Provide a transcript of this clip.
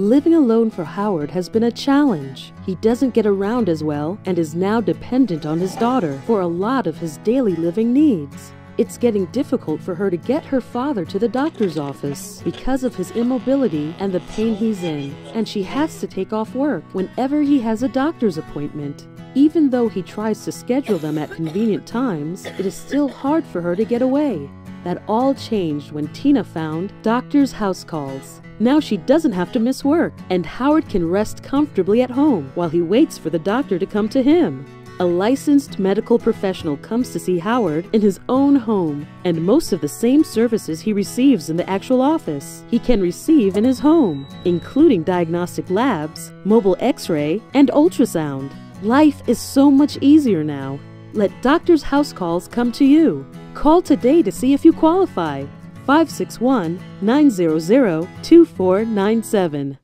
Living alone for Howard has been a challenge. He doesn't get around as well and is now dependent on his daughter for a lot of his daily living needs. It's getting difficult for her to get her father to the doctor's office because of his immobility and the pain he's in, and she has to take off work whenever he has a doctor's appointment. Even though he tries to schedule them at convenient times, it is still hard for her to get away. That all changed when Tina found Doctor's House Calls. Now she doesn't have to miss work, and Howard can rest comfortably at home while he waits for the doctor to come to him. A licensed medical professional comes to see Howard in his own home, and most of the same services he receives in the actual office, he can receive in his home, including diagnostic labs, mobile X-ray, and ultrasound. Life is so much easier now. Let Doctor's House Calls come to you. Call today to see if you qualify. 561-900-2497.